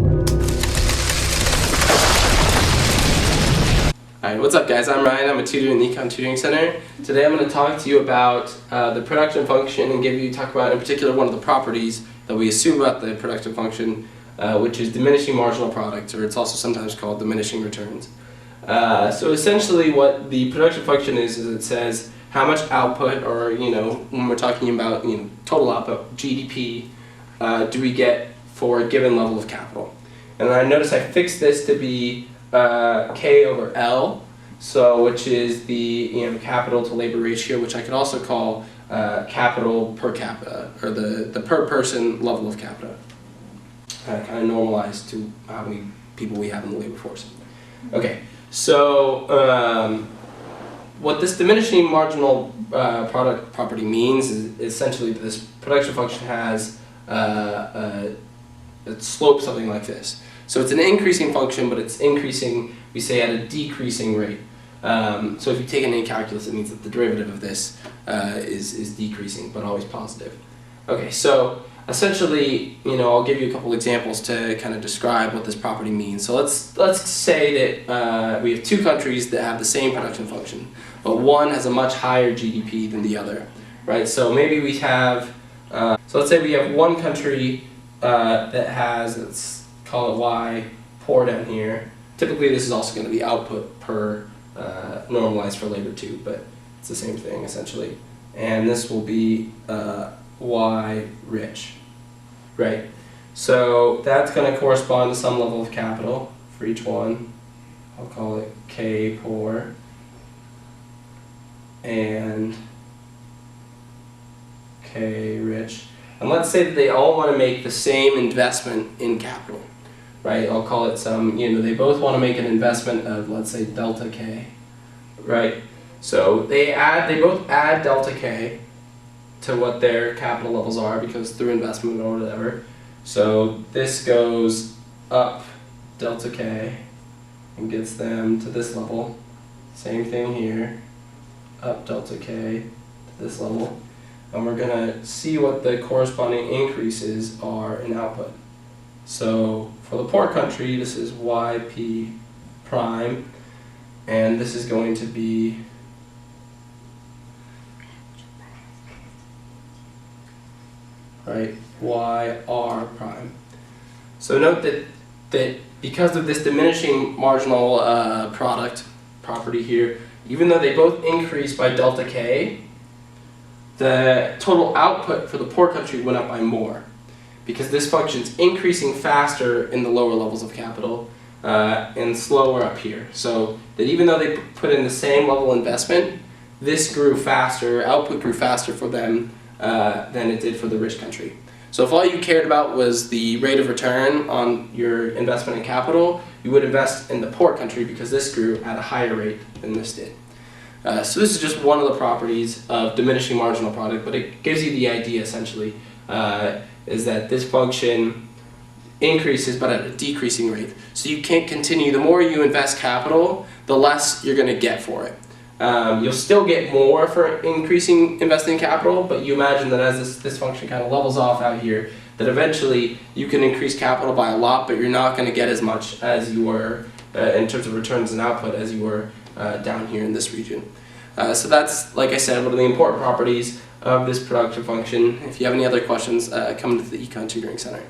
Alright, what's up guys? I'm Ryan, I'm a tutor in the Econ Tutoring Center. Today I'm going to talk to you about the production function and talk about in particular one of the properties that we assume about the production function, which is diminishing marginal product, or it's also sometimes called diminishing returns. So essentially what the production function is it says how much output, or when we're talking about total output, GDP, do we get for a given level of capital. And I notice I fixed this to be K over L, so which is the capital to labor ratio, which I could also call capital per capita, or the per person level of capita, kind of normalized to how many people we have in the labor force. Okay, so what this diminishing marginal product property means is essentially that this production function has a slope something like this. So it's an increasing function, but it's increasing, we say, at a decreasing rate. So if you take it in calculus, it means that the derivative of this is decreasing, but always positive. Okay, so essentially, I'll give you a couple examples to kind of describe what this property means. So let's say that we have two countries that have the same production function, but one has a much higher GDP than the other, right? So maybe we have, so let's say we have one country that has, let's call it Y, poor down here. Typically this is also going to be output per normalized for labor too, but it's the same thing essentially. And this will be Y rich, right? So that's going to correspond to some level of capital for each one. I'll call it K poor and K rich. And let's say that they all want to make the same investment in capital, right? I'll call it some, they both want to make an investment of, let's say, delta K, right? So they both add delta K to what their capital levels are because through investment or whatever. So this goes up delta K and gets them to this level. Same thing here, up delta K to this level. And we're going to see what the corresponding increases are in output. So for the poor country, this is YP prime, and this is going to be YR prime. So note that because of this diminishing marginal property here, even though they both increase by delta K, the total output for the poor country went up by more because this function is increasing faster in the lower levels of capital and slower up here. So that even though they put in the same level investment, this grew faster, output grew faster for them than it did for the rich country. So if all you cared about was the rate of return on your investment in capital, you would invest in the poor country because this grew at a higher rate than this did. So this is just one of the properties of diminishing marginal product, but it gives you the idea essentially, is that this function increases but at a decreasing rate. So you can't continue, the more you invest capital, the less you're going to get for it. You'll still get more for increasing investing capital, but you imagine that as this function kind of levels off out here, that eventually you can increase capital by a lot, but you're not going to get as much as you were in terms of returns and output as you were down here in this region. So that's, like I said, one of the important properties of this production function. If you have any other questions, come to the Econ Tutoring Center.